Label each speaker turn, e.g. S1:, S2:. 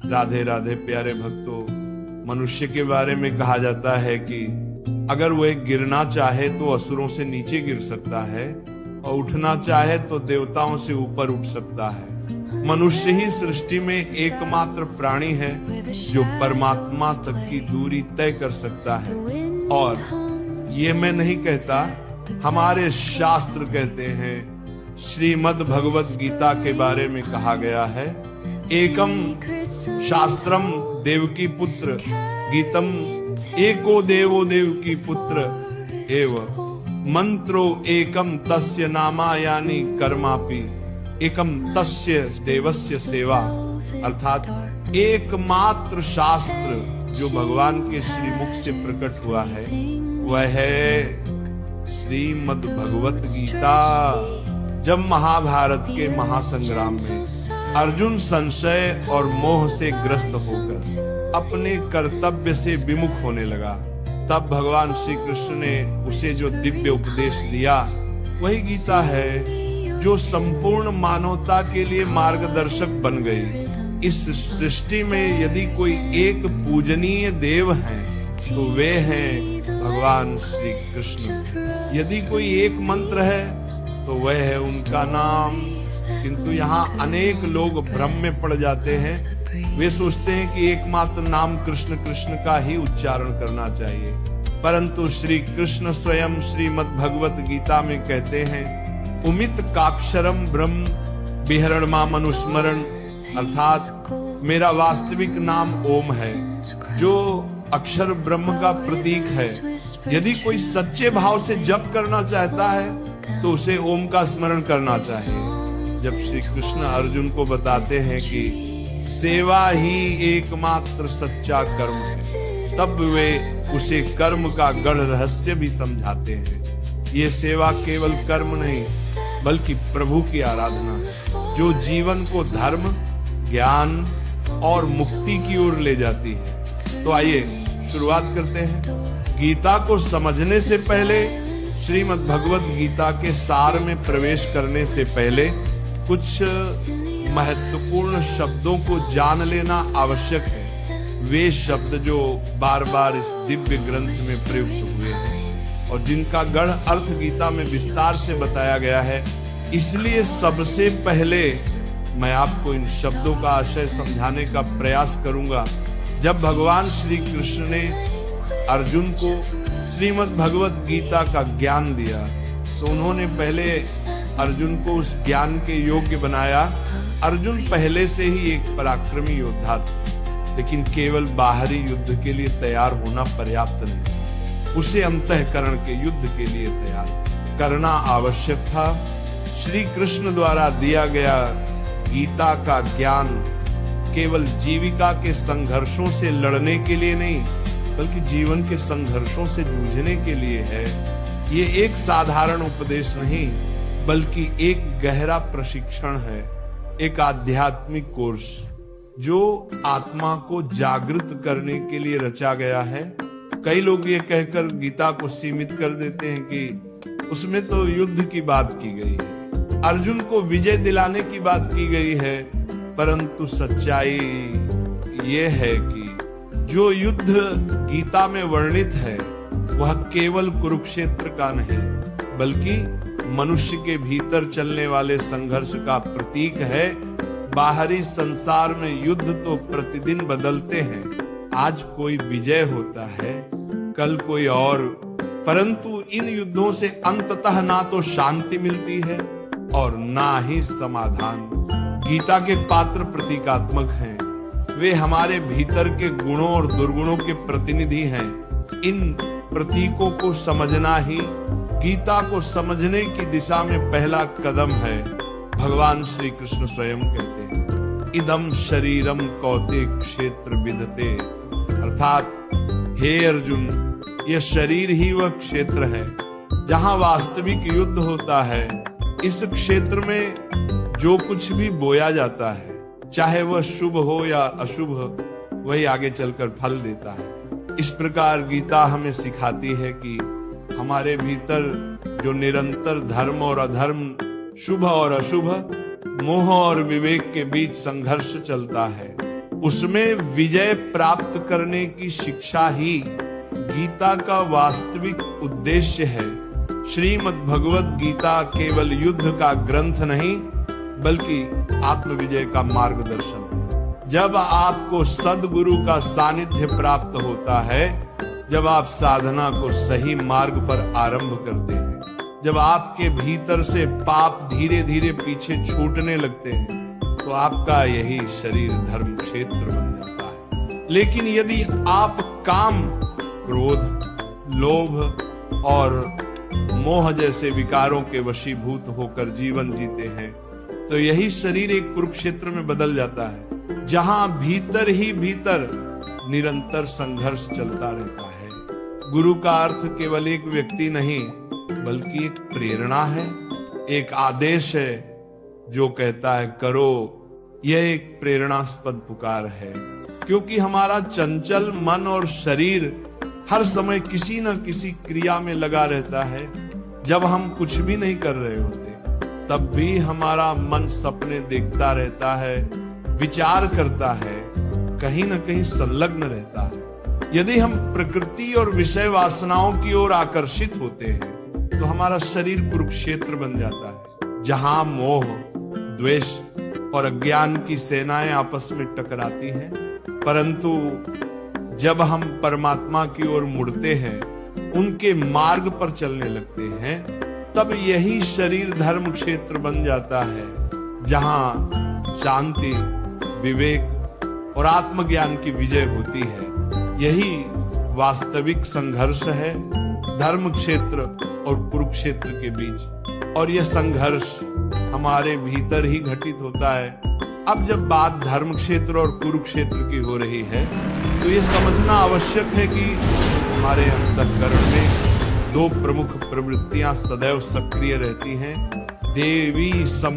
S1: राधे राधे प्यारे भक्तों, मनुष्य के बारे में कहा जाता है कि अगर वह गिरना चाहे तो असुरों से नीचे गिर सकता है और उठना चाहे तो देवताओं से ऊपर उठ सकता है। मनुष्य ही सृष्टि में एकमात्र प्राणी है जो परमात्मा तक की दूरी तय कर सकता है। और ये मैं नहीं कहता, हमारे शास्त्र कहते हैं। श्रीमद् भगवत गीता के बारे में कहा गया है, एकम शास्त्रम देवकी पुत्र गीतम एको देवो देवकी पुत्र एव मंत्रो एकम तस्य नामा यानी कर्मापि एकम तस्य देवस्य सेवा। अर्थात एकमात्र शास्त्र जो भगवान के श्रीमुख से प्रकट हुआ है वह है श्रीमद् भगवत गीता। जब महाभारत के महासंग्राम में अर्जुन संशय और मोह से ग्रस्त होकर अपने कर्तव्य से विमुख होने लगा, तब भगवान श्री कृष्ण ने उसे जो दिव्य उपदेश दिया वही गीता है, जो संपूर्ण मानवता के लिए मार्गदर्शक बन गई। इस सृष्टि में यदि कोई एक पूजनीय देव हैं तो वे हैं भगवान श्री कृष्ण। यदि कोई एक मंत्र है तो वह है उनका नाम। किंतु यहाँ अनेक लोग भ्रम में पड़ जाते हैं। वे सोचते हैं कि एकमात्र नाम कृष्ण कृष्ण का ही उच्चारण करना चाहिए, परंतु श्री कृष्ण स्वयं श्रीमद् भगवत गीता में कहते हैं, उमित काक्षरम ब्रह्म विहरण माम अनुस्मरण। अर्थात मेरा वास्तविक नाम ओम है, जो अक्षर ब्रह्म का प्रतीक है। यदि कोई सच्चे भाव से जप करना चाहता है तो उसे ओम का स्मरण करना चाहिए। जब श्री कृष्ण अर्जुन को बताते हैं कि सेवा ही एकमात्र सच्चा कर्म है, तब वे उसे कर्म का गढ़ रहस्य भी समझाते हैं। ये सेवा केवल कर्म नहीं बल्कि प्रभु की आराधना है, जो जीवन को धर्म, ज्ञान और मुक्ति की ओर ले जाती है। तो आइए शुरुआत करते हैं। गीता को समझने से पहले, श्रीमद् भगवत गीता के सार में प्रवेश करने से पहले कुछ महत्वपूर्ण शब्दों को जान लेना आवश्यक है। वे शब्द जो बार बार इस दिव्य ग्रंथ में प्रयुक्त हुए हैं और जिनका गढ़ अर्थ गीता में विस्तार से बताया गया है। इसलिए सबसे पहले मैं आपको इन शब्दों का आशय समझाने का प्रयास करूंगा। जब भगवान श्री कृष्ण ने अर्जुन को श्रीमद् भगवत गीता का ज्ञान दिया तो उन्होंने पहले अर्जुन को उस ज्ञान के योग्य बनाया। अर्जुन पहले से ही एक पराक्रमी योद्धा था, लेकिन केवल बाहरी युद्ध के लिए तैयार होना पर्याप्त नहीं, उसे अंतःकरण के युद्ध के लिए तैयार करना आवश्यक था। श्री कृष्ण द्वारा दिया गया गीता का ज्ञान केवल जीविका के संघर्षों से लड़ने के लिए नहीं बल्कि जीवन के संघर्षों से जूझने के लिए है। ये एक साधारण उपदेश नहीं बल्कि एक गहरा प्रशिक्षण है, एक आध्यात्मिक कोर्स जो आत्मा को जागृत करने के लिए रचा गया है। कई लोग ये कहकर गीता को सीमित कर देते हैं कि उसमें तो युद्ध की बात की गई है, अर्जुन को विजय दिलाने की बात की गई है, परंतु सच्चाई ये है कि जो युद्ध गीता में वर्णित है वह केवल कुरुक्षेत्र का नहीं बल्कि मनुष्य के भीतर चलने वाले संघर्ष का प्रतीक है। बाहरी संसार में युद्ध तो प्रतिदिन बदलते हैं, आज कोई विजय होता है, कल कोई और, परंतु इन युद्धों से अंततः ना तो शांति मिलती है और ना ही समाधान। गीता के पात्र प्रतीकात्मक हैं, वे हमारे भीतर के गुणों और दुर्गुणों के प्रतिनिधि हैं। इन प्रतीकों को समझना ही गीता को समझने की दिशा में पहला कदम है। भगवान श्री कृष्ण स्वयं कहते हैं, इदम शरीरम कौते क्षेत्र विदते। अर्थात हे अर्जुन, यह शरीर ही वह क्षेत्र है जहां वास्तविक युद्ध होता है। इस क्षेत्र में जो कुछ भी बोया जाता है, चाहे वह शुभ हो या अशुभ, वही आगे चलकर फल देता है। इस प्रकार गीता हमें सिखाती है कि हमारे भीतर जो निरंतर धर्म और अधर्म, शुभ और अशुभ, मोह और विवेक के बीच संघर्ष चलता है, उसमें विजय प्राप्त करने की शिक्षा ही गीता का वास्तविक उद्देश्य है। श्रीमद् भगवत गीता केवल युद्ध का ग्रंथ नहीं बल्कि आत्मविजय का मार्गदर्शन है। जब आपको सद्गुरु का सानिध्य प्राप्त होता है, जब आप साधना को सही मार्ग पर आरंभ करते हैं, जब आपके भीतर से पाप धीरे धीरे पीछे छूटने लगते हैं, तो आपका यही शरीर धर्म क्षेत्र बन जाता है। लेकिन यदि आप काम, क्रोध, लोभ और मोह जैसे विकारों के वशीभूत होकर जीवन जीते हैं, तो यही शरीर एक कुरुक्षेत्र में बदल जाता है, जहां भीतर ही भीतर निरंतर संघर्ष चलता रहता है। गुरु का अर्थ केवल एक व्यक्ति नहीं बल्कि एक प्रेरणा है, एक आदेश है जो कहता है करो। यह एक प्रेरणास्पद पुकार है, क्योंकि हमारा चंचल मन और शरीर हर समय किसी न किसी क्रिया में लगा रहता है। जब हम कुछ भी नहीं कर रहे होते तब भी हमारा मन सपने देखता रहता है, विचार करता है, कहीं न कहीं संलग्न रहता है। यदि हम प्रकृति और विषय वासनाओं की ओर आकर्षित होते हैं तो हमारा शरीर कुरुक्षेत्र बन जाता है, जहां मोह, द्वेष और अज्ञान की सेनाएं आपस में टकराती हैं। परंतु जब हम परमात्मा की ओर मुड़ते हैं, उनके मार्ग पर चलने लगते हैं, तब यही शरीर धर्म क्षेत्र बन जाता है, जहां शांति, विवेक और आत्मज्ञान की विजय होती है। यही वास्तविक संघर्ष है धर्म क्षेत्र और कुरुक्षेत्र के बीच, और यह संघर्ष हमारे भीतर ही घटित होता है। अब जब बात धर्म क्षेत्र और कुरुक्षेत्र की हो रही है, तो यह समझना आवश्यक है कि हमारे अंतःकरण में दो प्रमुख प्रवृत्तियां सदैव सक्रिय रहती हैं। देवी सम